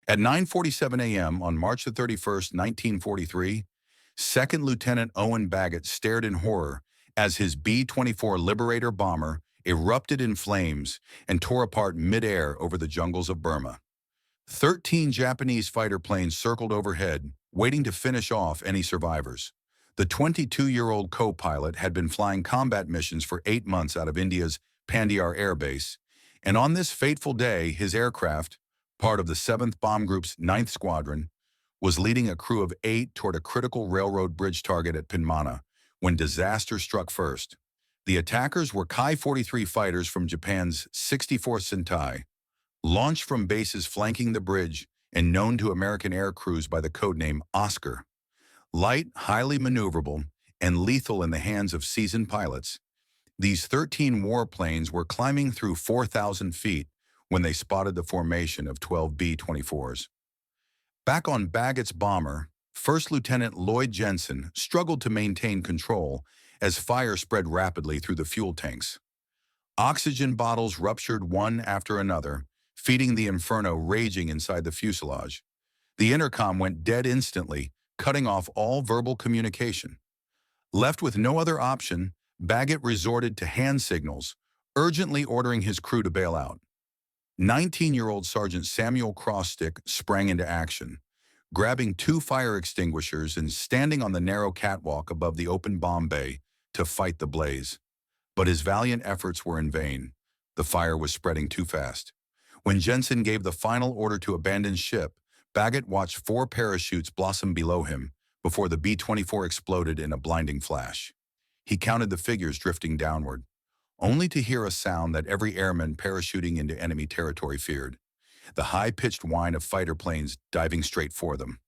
At 9:47 a.m. on March the 31st, 1943, Second Lieutenant Owen Bagot stared in horror as his B-24 Liberator bomber erupted in flames and tore apart mid-air over the jungles of Burma. 13 Japanese fighter planes circled overhead, waiting to finish off any survivors. The 22-year-old co-pilot had been flying combat missions for 8 months out of India's Pandiar Air Base, and on this fateful day, his aircraft, part of the 7th Bomb Group's 9th Squadron, was leading a crew of 8 toward a critical railroad bridge target at Pinmana when disaster struck first. The attackers were Ki-43 fighters from Japan's 64th Sentai, launched from bases flanking the bridge and known to American air crews by the codename Oscar. Light, highly maneuverable, and lethal in the hands of seasoned pilots, these 13 warplanes were climbing through 4,000 feet when they spotted the formation of 12 B-24s. Back on Bagot's bomber, First Lieutenant Lloyd Jensen struggled to maintain control as fire spread rapidly through the fuel tanks. Oxygen bottles ruptured one after another, feeding the inferno raging inside the fuselage. The intercom went dead instantly, cutting off all verbal communication. Left with no other option, Bagot resorted to hand signals, urgently ordering his crew to bail out. 19-year-old Sergeant Samuel Crossstick sprang into action, grabbing 2 fire extinguishers and standing on the narrow catwalk above the open bomb bay to fight the blaze. But his valiant efforts were in vain. The fire was spreading too fast. When Jensen gave the final order to abandon ship, Bagot watched 4 parachutes blossom below him before the B-24 exploded in a blinding flash. He counted the figures drifting downward, only to hear a sound that every airman parachuting into enemy territory feared: the high-pitched whine of fighter planes diving straight for them.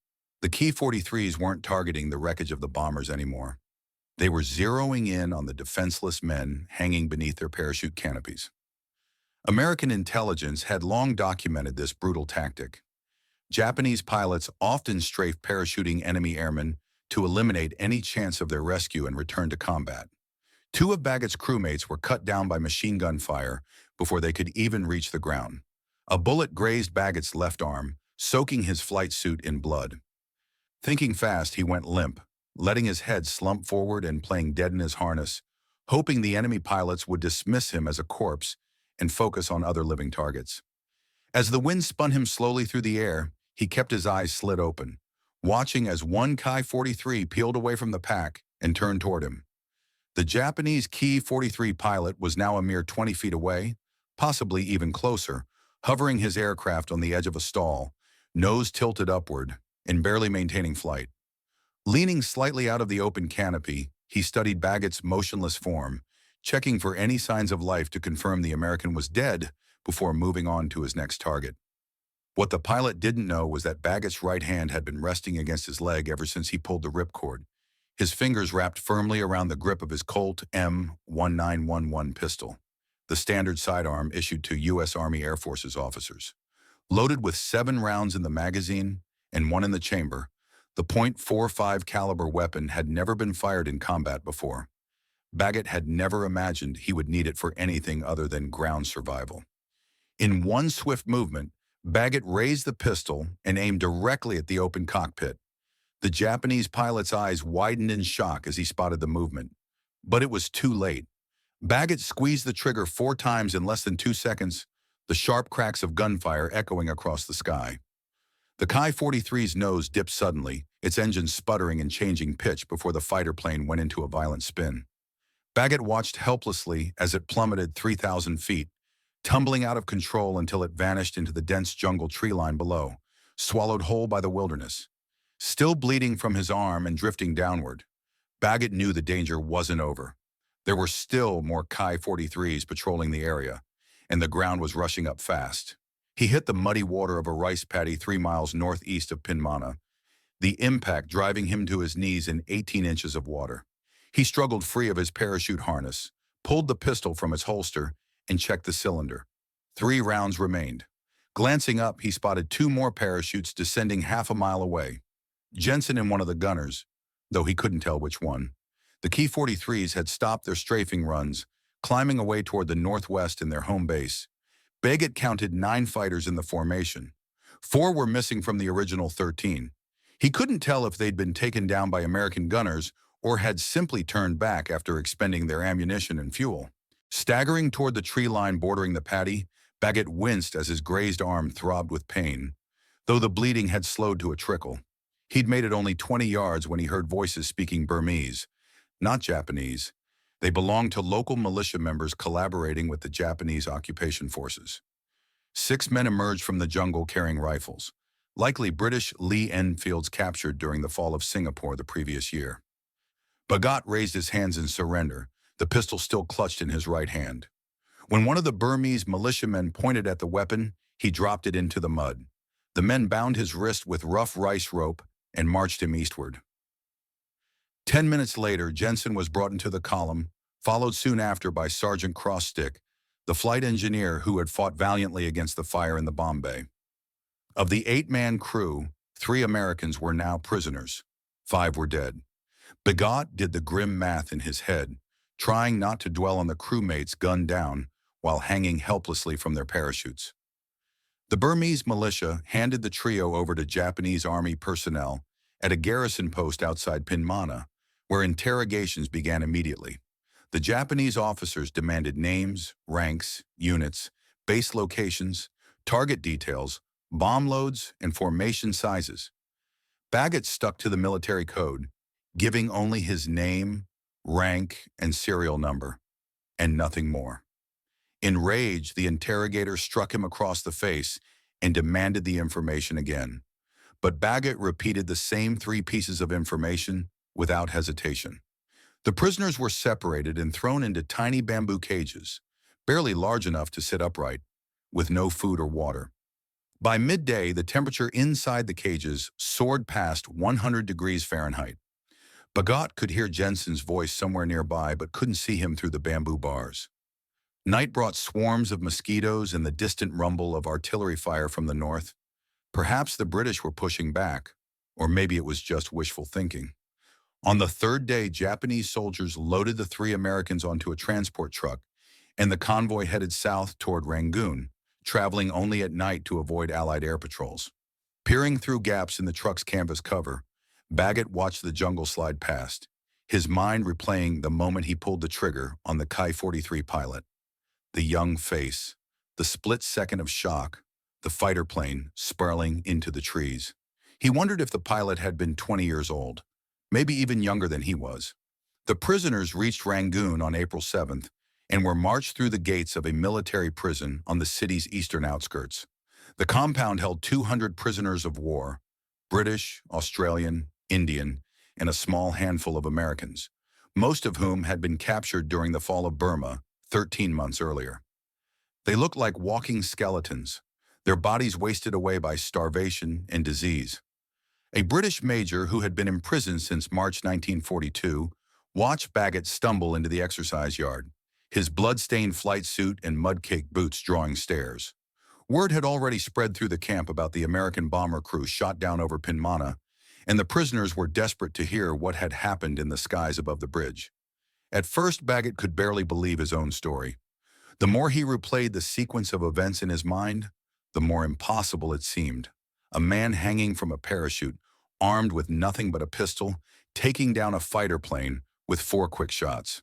The Ki-43s weren't targeting the wreckage of the bombers anymore. They were zeroing in on the defenseless men hanging beneath their parachute canopies. American intelligence had long documented this brutal tactic. Japanese pilots often strafed parachuting enemy airmen to eliminate any chance of their rescue and return to combat. 2 of Bagot's crewmates were cut down by machine gun fire before they could even reach the ground. A bullet grazed Bagot's left arm, soaking his flight suit in blood. Thinking fast, he went limp, letting his head slump forward and playing dead in his harness, hoping the enemy pilots would dismiss him as a corpse and focus on other living targets. As the wind spun him slowly through the air, he kept his eyes slit open, watching as one Ki-43 peeled away from the pack and turned toward him. The Japanese Ki-43 pilot was now a mere 20 feet away, possibly even closer, hovering his aircraft on the edge of a stall, nose tilted upward, and barely maintaining flight. Leaning slightly out of the open canopy, he studied Bagot's motionless form, checking for any signs of life to confirm the American was dead before moving on to his next target. What the pilot didn't know was that Bagot's right hand had been resting against his leg ever since he pulled the ripcord, his fingers wrapped firmly around the grip of his Colt M1911 pistol, the standard sidearm issued to U.S. Army Air Forces officers. Loaded with 7 rounds in the magazine and 1 in the chamber, the .45 caliber weapon had never been fired in combat before. Bagot had never imagined he would need it for anything other than ground survival. In one swift movement, Bagot raised the pistol and aimed directly at the open cockpit. The Japanese pilot's eyes widened in shock as he spotted the movement. But it was too late. Bagot squeezed the trigger 4 times in less than 2 seconds, the sharp cracks of gunfire echoing across the sky. The Ki-43's nose dipped suddenly, its engine sputtering and changing pitch before the fighter plane went into a violent spin. Bagot watched helplessly as it plummeted 3,000 feet, tumbling out of control until it vanished into the dense jungle tree line below, swallowed whole by the wilderness. Still bleeding from his arm and drifting downward, Bagot knew the danger wasn't over. There were still more Ki-43s patrolling the area, and the ground was rushing up fast. He hit the muddy water of a rice paddy 3 miles northeast of Pinmana, the impact driving him to his knees in 18 inches of water. He struggled free of his parachute harness, pulled the pistol from its holster, and checked the cylinder. 3 rounds remained. Glancing up, he spotted 2 more parachutes descending half a mile away. Jensen and one of the gunners, though he couldn't tell which one. The Ki-43s had stopped their strafing runs, climbing away toward the northwest in their home base. Bagot counted 9 fighters in the formation. 4 were missing from the original 13. He couldn't tell if they'd been taken down by American gunners or had simply turned back after expending their ammunition and fuel. Staggering toward the tree line bordering the paddy, Bagot winced as his grazed arm throbbed with pain, though the bleeding had slowed to a trickle. He'd made it only 20 yards when he heard voices speaking Burmese, not Japanese. They belonged to local militia members collaborating with the Japanese occupation forces. 6 men emerged from the jungle carrying rifles, likely British Lee Enfields captured during the fall of Singapore the previous year. Bagot raised his hands in surrender, the pistol still clutched in his right hand. When one of the Burmese militiamen pointed at the weapon, he dropped it into the mud. The men bound his wrist with rough rice rope and marched him eastward. 10 minutes later, Jensen was brought into the column, followed soon after by Sergeant Crossstick, the flight engineer who had fought valiantly against the fire in the bomb bay. Of the 8-man crew, 3 Americans were now prisoners. 5 were dead. Bagot did the grim math in his head, trying not to dwell on the crewmates gunned down while hanging helplessly from their parachutes. The Burmese militia handed the trio over to Japanese Army personnel at a garrison post outside Pinmana, where interrogations began immediately. The Japanese officers demanded names, ranks, units, base locations, target details, bomb loads, and formation sizes. Bagot stuck to the military code, giving only his name, rank, and serial number, and nothing more. Enraged, the interrogator struck him across the face and demanded the information again. But Bagot repeated the same 3 pieces of information without hesitation. The prisoners were separated and thrown into tiny bamboo cages, barely large enough to sit upright, with no food or water. By midday, the temperature inside the cages soared past 100 degrees Fahrenheit. Bagot could hear Jensen's voice somewhere nearby but couldn't see him through the bamboo bars. Night brought swarms of mosquitoes and the distant rumble of artillery fire from the north. Perhaps the British were pushing back, or maybe it was just wishful thinking. On the 3rd day, Japanese soldiers loaded the 3 Americans onto a transport truck, and the convoy headed south toward Rangoon, traveling only at night to avoid Allied air patrols. Peering through gaps in the truck's canvas cover, Bagot watched the jungle slide past, his mind replaying the moment he pulled the trigger on the Ki-43 pilot. The young face, the split second of shock, the fighter plane spiraling into the trees. He wondered if the pilot had been 20 years old, maybe even younger than he was. The prisoners reached Rangoon on April 7th and were marched through the gates of a military prison on the city's eastern outskirts. The compound held 200 prisoners of war, British, Australian, Indian, and a small handful of Americans, most of whom had been captured during the fall of Burma 13 months earlier. They looked like walking skeletons, their bodies wasted away by starvation and disease. A British major who had been imprisoned since March 1942 watched Bagot stumble into the exercise yard, his blood-stained flight suit and mud-caked boots drawing stares. Word had already spread through the camp about the American bomber crew shot down over Pinmana, and the prisoners were desperate to hear what had happened in the skies above the bridge. At first, Bagot could barely believe his own story. The more he replayed the sequence of events in his mind, the more impossible it seemed. A man hanging from a parachute, armed with nothing but a pistol, taking down a fighter plane with 4 quick shots.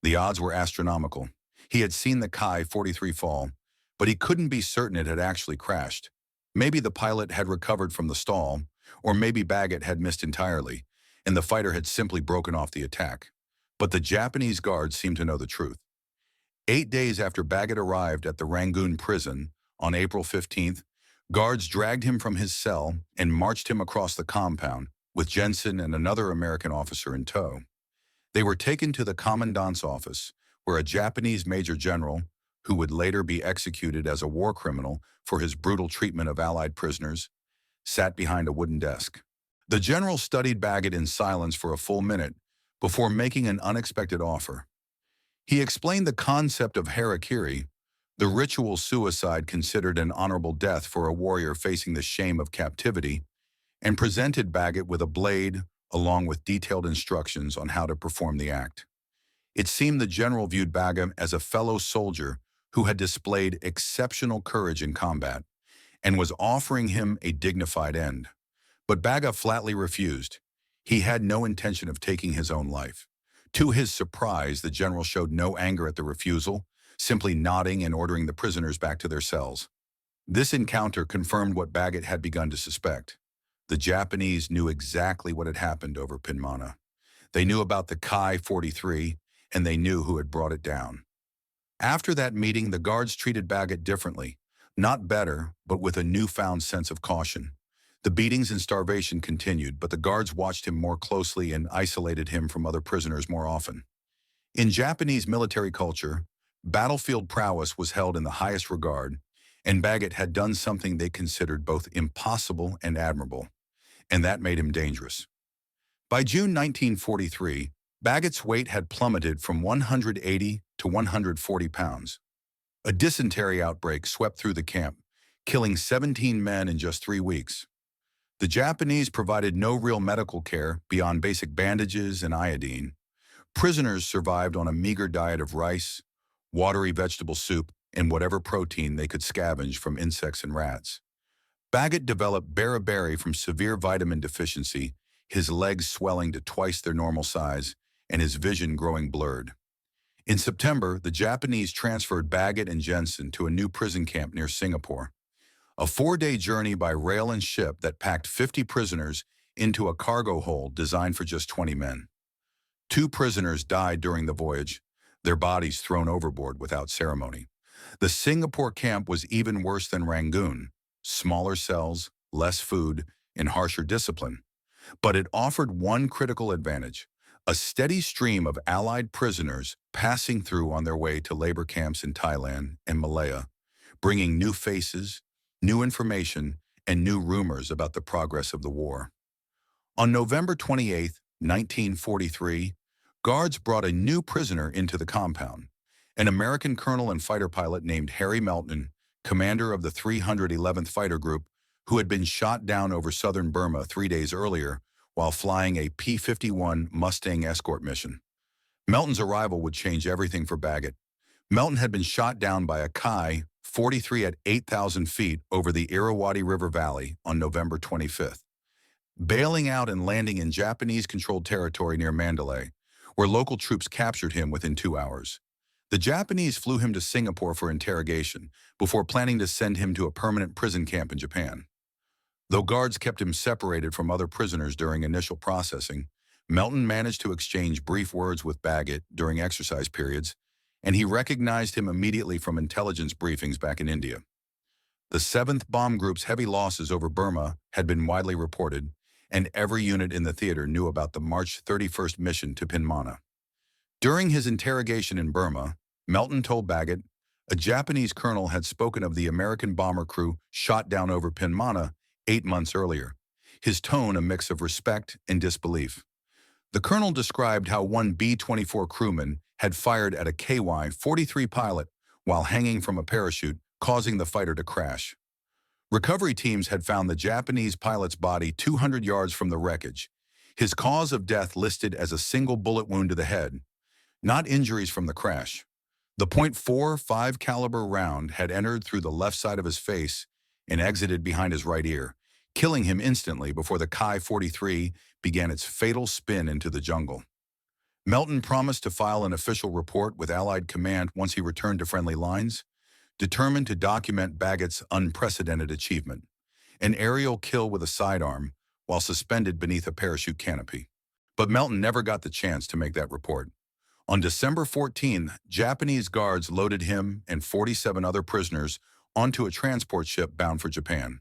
The odds were astronomical. He had seen the Ki-43 fall, but he couldn't be certain it had actually crashed. Maybe the pilot had recovered from the stall, or maybe Bagot had missed entirely, and the fighter had simply broken off the attack. But the Japanese guards seemed to know the truth. 8 days after Bagot arrived at the Rangoon prison, on April 15th, guards dragged him from his cell and marched him across the compound, with Jensen and another American officer in tow. They were taken to the commandant's office, where a Japanese major general, who would later be executed as a war criminal for his brutal treatment of Allied prisoners, sat behind a wooden desk. The general studied Bagot in silence for a full minute before making an unexpected offer. He explained the concept of harakiri, the ritual suicide considered an honorable death for a warrior facing the shame of captivity, and presented Bagot with a blade along with detailed instructions on how to perform the act. It seemed the general viewed Bagot as a fellow soldier who had displayed exceptional courage in combat, and was offering him a dignified end. But Bagot flatly refused. He had no intention of taking his own life. To his surprise, the general showed no anger at the refusal, simply nodding and ordering the prisoners back to their cells. This encounter confirmed what Bagot had begun to suspect. The Japanese knew exactly what had happened over Pinmana. They knew about the Ki-43, and they knew who had brought it down. After that meeting, the guards treated Bagot differently. Not better, but with a newfound sense of caution. The beatings and starvation continued, but the guards watched him more closely and isolated him from other prisoners more often. In Japanese military culture, battlefield prowess was held in the highest regard, and Bagot had done something they considered both impossible and admirable, and that made him dangerous. By June 1943, Bagot's weight had plummeted from 180 to 140 pounds. A dysentery outbreak swept through the camp, killing 17 men in just 3 weeks. The Japanese provided no real medical care beyond basic bandages and iodine. Prisoners survived on a meager diet of rice, watery vegetable soup, and whatever protein they could scavenge from insects and rats. Bagot developed beriberi from severe vitamin deficiency, his legs swelling to twice their normal size, and his vision growing blurred. In September, the Japanese transferred Bagot and Jensen to a new prison camp near Singapore. A 4-day journey by rail and ship that packed 50 prisoners into a cargo hold designed for just 20 men. 2 prisoners died during the voyage, their bodies thrown overboard without ceremony. The Singapore camp was even worse than Rangoon: smaller cells, less food, and harsher discipline. But it offered one critical advantage: a steady stream of Allied prisoners passing through on their way to labor camps in Thailand and Malaya, bringing new faces, new information, and new rumors about the progress of the war. On November 28, 1943, guards brought a new prisoner into the compound, an American colonel and fighter pilot named Harry Melton, commander of the 311th Fighter Group, who had been shot down over southern Burma 3 days earlier while flying a P-51 Mustang escort mission. Melton's arrival would change everything for Bagot. Melton had been shot down by a Ki-43 at 8,000 feet over the Irrawaddy River Valley on November 25th, bailing out and landing in Japanese-controlled territory near Mandalay, where local troops captured him within 2 hours. The Japanese flew him to Singapore for interrogation before planning to send him to a permanent prison camp in Japan. Though guards kept him separated from other prisoners during initial processing, Melton managed to exchange brief words with Bagot during exercise periods, and he recognized him immediately from intelligence briefings back in India. The 7th Bomb Group's heavy losses over Burma had been widely reported, and every unit in the theater knew about the March 31st mission to Pinmana. During his interrogation in Burma, Melton told Bagot a Japanese colonel had spoken of the American bomber crew shot down over Pinmana 8 months earlier, his tone a mix of respect and disbelief. The colonel described how one B-24 crewman had fired at a KY-43 pilot while hanging from a parachute, causing the fighter to crash. Recovery teams had found the Japanese pilot's body 200 yards from the wreckage, his cause of death listed as a single bullet wound to the head, not injuries from the crash. The .45 caliber round had entered through the left side of his face and exited behind his right ear, killing him instantly before the Ki-43 began its fatal spin into the jungle. Melton promised to file an official report with Allied command once he returned to friendly lines, determined to document Bagot's unprecedented achievement: an aerial kill with a sidearm while suspended beneath a parachute canopy. But Melton never got the chance to make that report. On December 14, Japanese guards loaded him and 47 other prisoners onto a transport ship bound for Japan.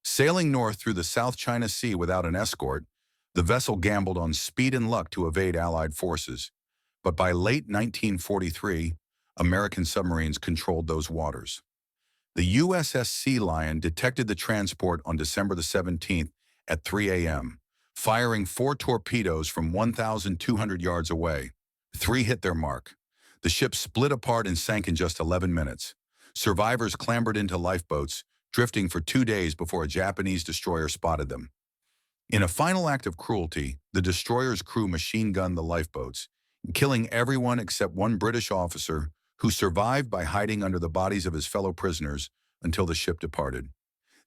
Sailing north through the South China Sea without an escort, the vessel gambled on speed and luck to evade Allied forces. But by late 1943, American submarines controlled those waters. The USS Sea Lion detected the transport on December the 17th at 3 a.m., firing 4 torpedoes from 1,200 yards away. 3 hit their mark. The ship split apart and sank in just 11 minutes. Survivors clambered into lifeboats, drifting for 2 days before a Japanese destroyer spotted them. In a final act of cruelty, the destroyer's crew machine-gunned the lifeboats, killing everyone except one British officer who survived by hiding under the bodies of his fellow prisoners until the ship departed.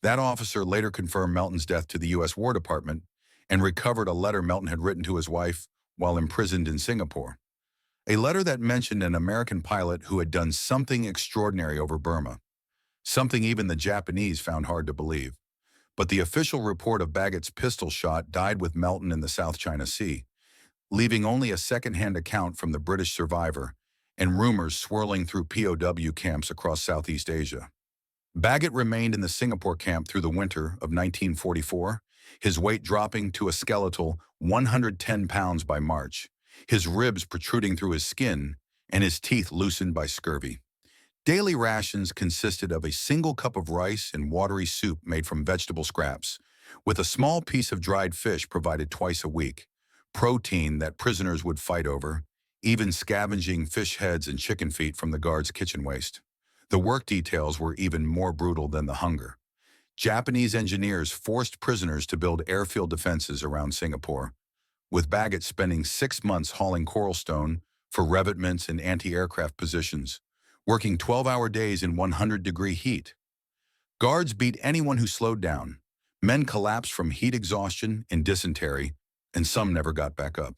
That officer later confirmed Melton's death to the U.S. War Department and recovered a letter Melton had written to his wife while imprisoned in Singapore. A letter that mentioned an American pilot who had done something extraordinary over Burma, something even the Japanese found hard to believe. But the official report of Bagot's pistol shot died with Melton in the South China Sea, leaving only a second-hand account from the British survivor and rumors swirling through POW camps across Southeast Asia. Bagot remained in the Singapore camp through the winter of 1944, his weight dropping to a skeletal 110 pounds by March, his ribs protruding through his skin, and his teeth loosened by scurvy. Daily rations consisted of a single cup of rice and watery soup made from vegetable scraps, with a small piece of dried fish provided twice a week, protein that prisoners would fight over, even scavenging fish heads and chicken feet from the guards' kitchen waste. The work details were even more brutal than the hunger. Japanese engineers forced prisoners to build airfield defenses around Singapore, with Bagot spending 6 months hauling coral stone for revetments and anti-aircraft positions, working 12-hour days in 100-degree heat. Guards beat anyone who slowed down. Men collapsed from heat exhaustion and dysentery, and some never got back up.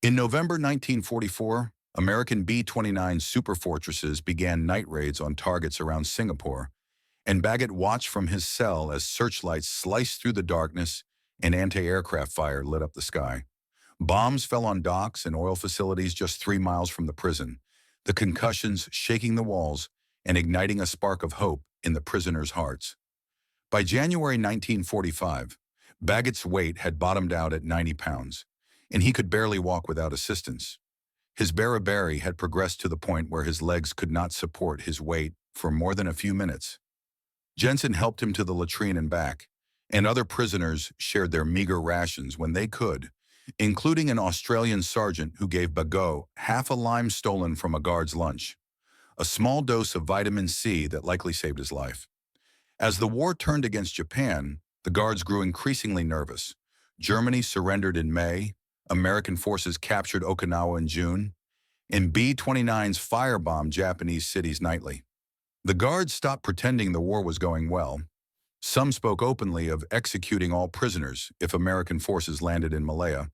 In November 1944, American B-29 superfortresses began night raids on targets around Singapore, and Bagot watched from his cell as searchlights sliced through the darkness and anti-aircraft fire lit up the sky. Bombs fell on docks and oil facilities just 3 miles from the prison, the concussions shaking the walls and igniting a spark of hope in the prisoners' hearts. By January 1945, Bagot's weight had bottomed out at 90 pounds, and he could barely walk without assistance. His beriberi had progressed to the point where his legs could not support his weight for more than a few minutes. Jensen helped him to the latrine and back, and other prisoners shared their meager rations when they could, including an Australian sergeant who gave Bagot half a lime stolen from a guard's lunch, a small dose of vitamin C that likely saved his life. As the war turned against Japan, the guards grew increasingly nervous. Germany surrendered in May, American forces captured Okinawa in June, and B-29s firebombed Japanese cities nightly. The guards stopped pretending the war was going well. Some spoke openly of executing all prisoners if American forces landed in Malaya,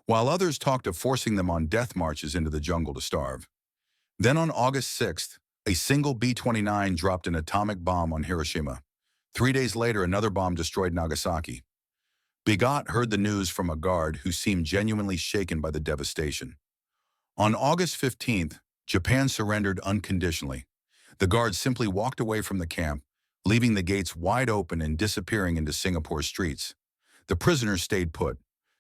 while others talked of forcing them on death marches into the jungle to starve. Then on August 6th, a single B-29 dropped an atomic bomb on Hiroshima. 3 days later, another bomb destroyed Nagasaki. Bagot heard the news from a guard who seemed genuinely shaken by the devastation. On August 15th, Japan surrendered unconditionally. The guard simply walked away from the camp, leaving the gates wide open and disappearing into Singapore's streets. The prisoners stayed put,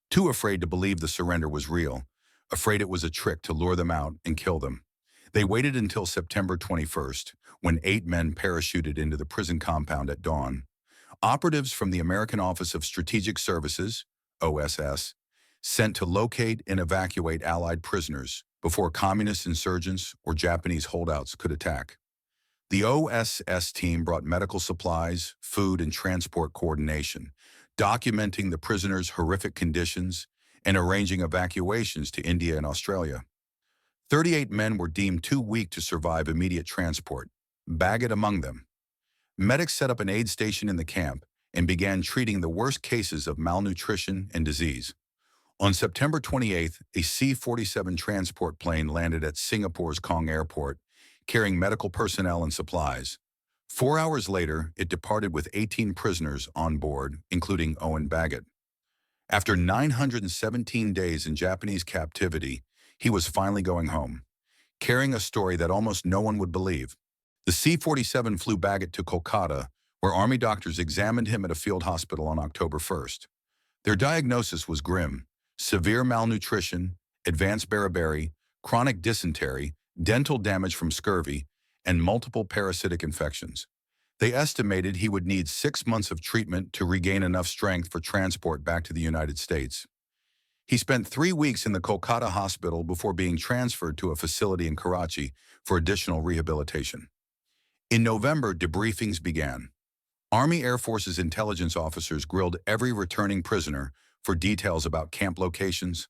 too afraid to believe the surrender was real, afraid it was a trick to lure them out and kill them. They waited until September 21st, when 8 men parachuted into the prison compound at dawn. Operatives from the American Office of Strategic Services, OSS, sent to locate and evacuate Allied prisoners before communist insurgents or Japanese holdouts could attack. The OSS team brought medical supplies, food, and transport coordination, documenting the prisoners' horrific conditions and arranging evacuations to India and Australia. 38 men were deemed too weak to survive immediate transport, Bagot among them. Medics set up an aid station in the camp and began treating the worst cases of malnutrition and disease. On September 28th, a C-47 transport plane landed at Singapore's Kong Airport, carrying medical personnel and supplies. 4 hours later, it departed with 18 prisoners on board, including Owen Bagot. After 917 days in Japanese captivity, he was finally going home, carrying a story that almost no one would believe. The C-47 flew Bagot to Kolkata, where Army doctors examined him at a field hospital on October 1st. Their diagnosis was grim: severe malnutrition, advanced beriberi, chronic dysentery, dental damage from scurvy, and multiple parasitic infections. They estimated he would need 6 months of treatment to regain enough strength for transport back to the United States. He spent 3 weeks in the Kolkata hospital before being transferred to a facility in Karachi for additional rehabilitation. In November, debriefings began. Army Air Force's intelligence officers grilled every returning prisoner for details about camp locations,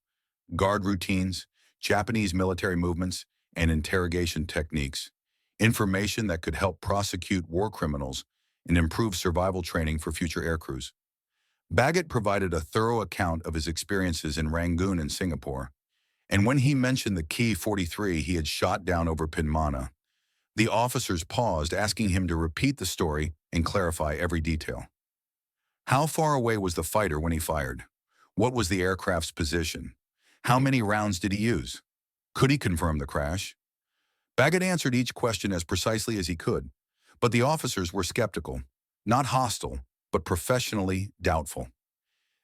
guard routines, Japanese military movements, and interrogation techniques, information that could help prosecute war criminals and improved survival training for future aircrews. Bagot provided a thorough account of his experiences in Rangoon and Singapore, and when he mentioned the Ki-43 he had shot down over Pinmana, the officers paused, asking him to repeat the story and clarify every detail. How far away was the fighter when he fired? What was the aircraft's position? How many rounds did he use? Could he confirm the crash? Bagot answered each question as precisely as he could, but the officers were skeptical, not hostile, but professionally doubtful.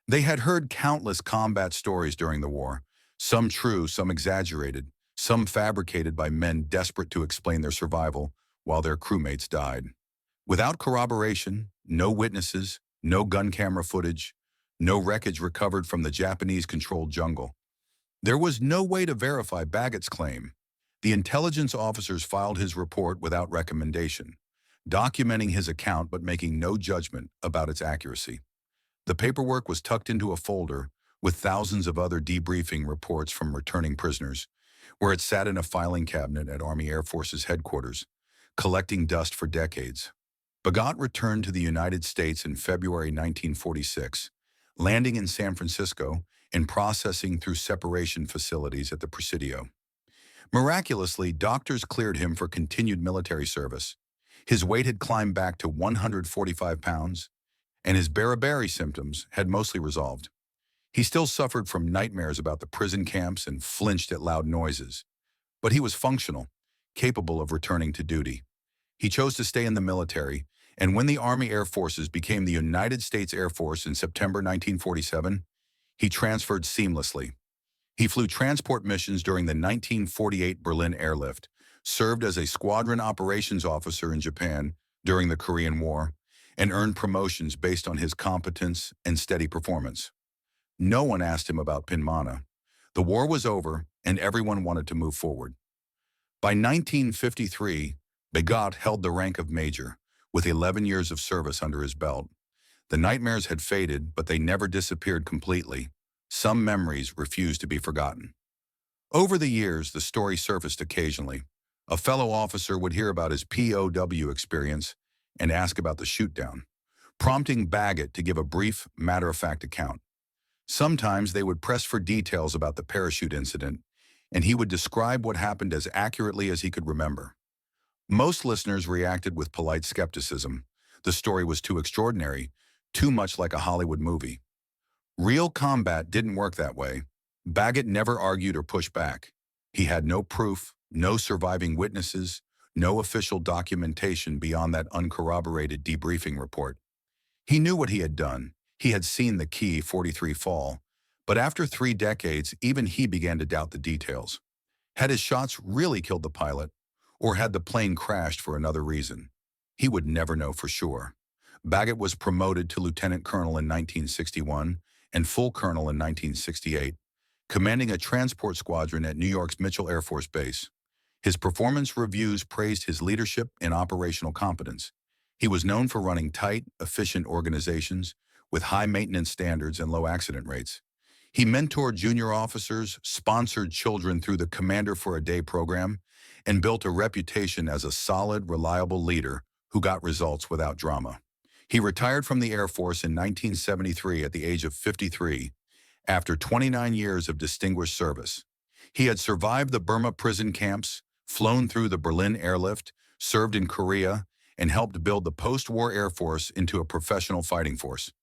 They had heard countless combat stories during the war, some true, some exaggerated, some fabricated by men desperate to explain their survival while their crewmates died. Without corroboration, no witnesses, no gun camera footage, no wreckage recovered from the Japanese-controlled jungle, there was no way to verify Bagot's claim. The intelligence officers filed his report without recommendation, documenting his account but making no judgment about its accuracy. The paperwork was tucked into a folder with thousands of other debriefing reports from returning prisoners, where it sat in a filing cabinet at Army Air Force's headquarters, collecting dust for decades. Bagot returned to the United States in February 1946, landing in San Francisco and processing through separation facilities at the Presidio. Miraculously, doctors cleared him for continued military service. His weight had climbed back to 145 pounds, and his beriberi symptoms had mostly resolved. He still suffered from nightmares about the prison camps and flinched at loud noises, but he was functional, capable of returning to duty. He chose to stay in the military, and when the Army Air Forces became the United States Air Force in September 1947, he transferred seamlessly. He flew transport missions during the 1948 Berlin airlift, served as a squadron operations officer in Japan during the Korean War, and earned promotions based on his competence and steady performance. No one asked him about Pinmana. The war was over, and everyone wanted to move forward. By 1953, Bagot held the rank of major, with 11 years of service under his belt. The nightmares had faded, but they never disappeared completely. Some memories refused to be forgotten. Over the years, the story surfaced occasionally. A fellow officer would hear about his POW experience and ask about the shootdown, prompting Bagot to give a brief, matter-of-fact account. Sometimes they would press for details about the parachute incident, and he would describe what happened as accurately as he could remember. Most listeners reacted with polite skepticism. The story was too extraordinary, too much like a Hollywood movie. Real combat didn't work that way. Bagot never argued or pushed back. He had no proof, no surviving witnesses, no official documentation beyond that uncorroborated debriefing report. He knew what he had done. He had seen the Ki-43 fall, but after 3 decades, even he began to doubt the details. Had his shots really killed the pilot, or had the plane crashed for another reason? He would never know for sure. Bagot was promoted to lieutenant colonel in 1961 and full colonel in 1968, commanding a transport squadron at New York's Mitchell Air Force Base. His performance reviews praised his leadership and operational competence. He was known for running tight, efficient organizations with high maintenance standards and low accident rates. He mentored junior officers, sponsored children through the Commander for a Day program, and built a reputation as a solid, reliable leader who got results without drama. He retired from the Air Force in 1973 at the age of 53, after 29 years of distinguished service. He had survived the Burma prison camps, flown through the Berlin airlift, served in Korea, and helped build the post-war Air Force into a professional fighting force.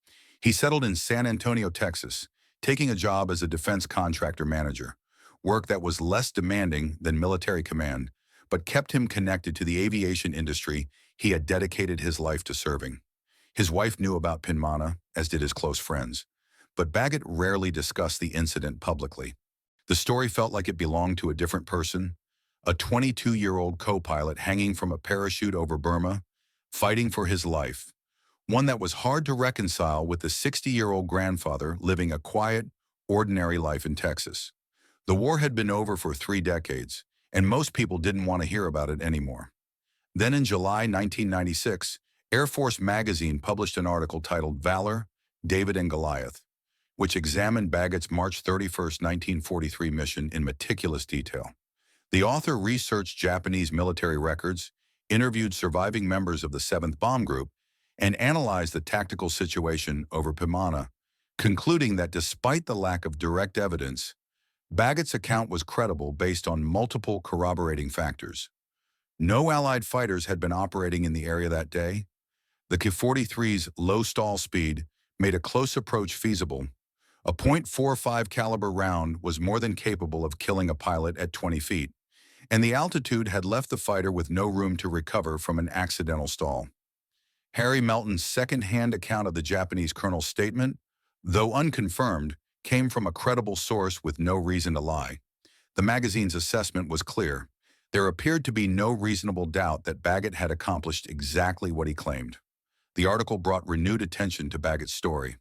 He settled in San Antonio, Texas, taking a job as a defense contractor manager, work that was less demanding than military command, but kept him connected to the aviation industry he had dedicated his life to serving. His wife knew about Pinmana, as did his close friends, but Bagot rarely discussed the incident publicly. The story felt like it belonged to a different person, a 22-year-old co-pilot hanging from a parachute over Burma, fighting for his life, one that was hard to reconcile with the 60-year-old grandfather living a quiet, ordinary life in Texas. The war had been over for 3 decades, and most people didn't want to hear about it anymore. Then in July 1996, Air Force magazine published an article titled Valor, David and Goliath, which examined Bagot's March 31, 1943 mission in meticulous detail. The author researched Japanese military records, interviewed surviving members of the 7th Bomb Group, and analyzed the tactical situation over Pimana, concluding that despite the lack of direct evidence, Bagot's account was credible based on multiple corroborating factors. No Allied fighters had been operating in the area that day. The Ki-43's low stall speed made a close approach feasible. A .45 caliber round was more than capable of killing a pilot at 20 feet, and the altitude had left the fighter with no room to recover from an accidental stall. Harry Melton's second-hand account of the Japanese colonel's statement, though unconfirmed, came from a credible source with no reason to lie. The magazine's assessment was clear. There appeared to be no reasonable doubt that Bagot had accomplished exactly what he claimed. The article brought renewed attention to Bagot's story.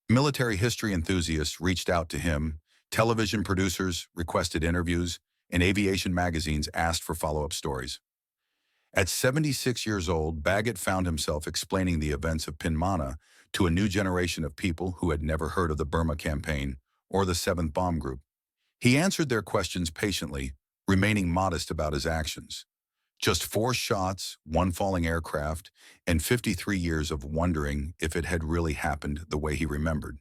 Military history enthusiasts reached out to him, television producers requested interviews, and aviation magazines asked for follow-up stories. At 76 years old, Bagot found himself explaining the events of Pimana to a new generation of people who had never heard of the Burma campaign or the 7th Bomb Group. He answered their questions patiently, remaining modest about his actions. Just 4 shots, 1 falling aircraft, and 53 years of wondering if it had really happened the way he remembered.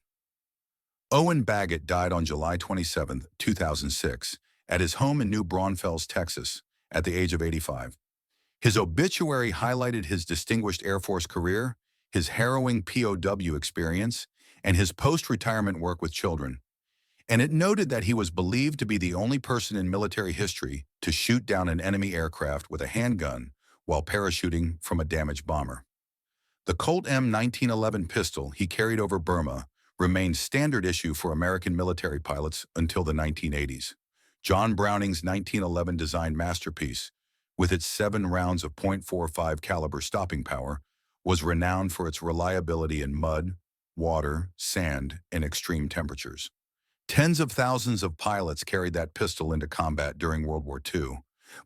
Owen Bagot died on July 27, 2006, at his home in New Braunfels, Texas, at the age of 85. His obituary highlighted his distinguished Air Force career, his harrowing POW experience, and his post-retirement work with children. And it noted that he was believed to be the only person in military history to shoot down an enemy aircraft with a handgun while parachuting from a damaged bomber. The Colt M1911 pistol he carried over Burma remained standard issue for American military pilots until the 1980s. John Browning's 1911 designed masterpiece, with its 7 rounds of .45 caliber stopping power, was renowned for its reliability in mud, water, sand, and extreme temperatures. Tens of thousands of pilots carried that pistol into combat during World War II,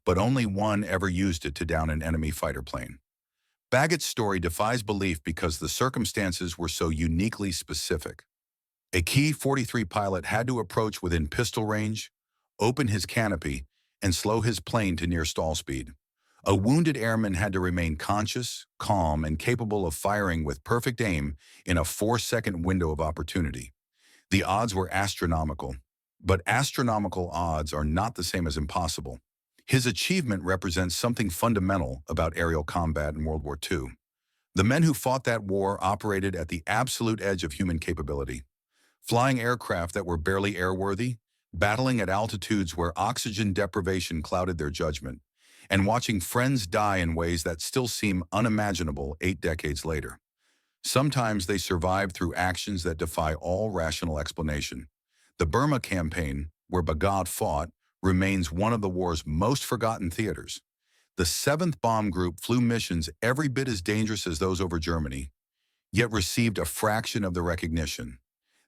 but only one ever used it to down an enemy fighter plane. Bagot's story defies belief because the circumstances were so uniquely specific. A Ki-43 pilot had to approach within pistol range, open his canopy, and slow his plane to near stall speed. A wounded airman had to remain conscious, calm, and capable of firing with perfect aim in a 4-second window of opportunity. The odds were astronomical, but astronomical odds are not the same as impossible. His achievement represents something fundamental about aerial combat in World War II. The men who fought that war operated at the absolute edge of human capability, flying aircraft that were barely airworthy, battling at altitudes where oxygen deprivation clouded their judgment, and watching friends die in ways that still seem unimaginable 8 decades later. Sometimes they survived through actions that defy all rational explanation. The Burma campaign, where Bagot fought, remains one of the war's most forgotten theaters. The 7th Bomb Group flew missions every bit as dangerous as those over Germany, yet received a fraction of the recognition.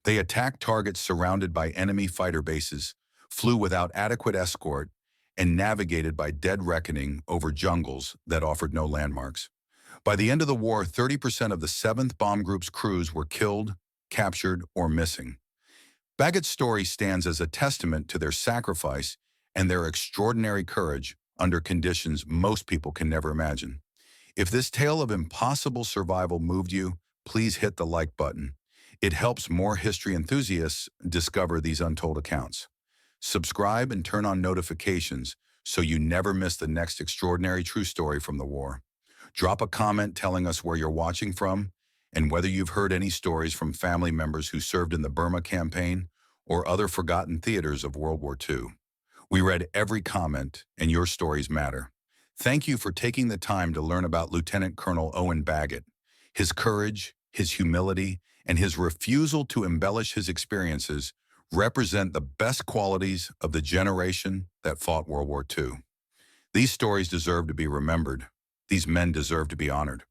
They attacked targets surrounded by enemy fighter bases, flew without adequate escort, and navigated by dead reckoning over jungles that offered no landmarks. By the end of the war, 30% of the 7th Bomb Group's crews were killed, captured, or missing. Bagot's story stands as a testament to their sacrifice and their extraordinary courage under conditions most people can never imagine. If this tale of impossible survival moved you, please hit the like button. It helps more history enthusiasts discover these untold accounts. Subscribe and turn on notifications so you never miss the next extraordinary true story from the war. Drop a comment telling us where you're watching from and whether you've heard any stories from family members who served in the Burma campaign or other forgotten theaters of World War II. We read every comment, and your stories matter. Thank you for taking the time to learn about Lieutenant Colonel Owen Bagot. His courage, his humility, and his refusal to embellish his experiences represent the best qualities of the generation that fought World War II. These stories deserve to be remembered. These men deserve to be honored.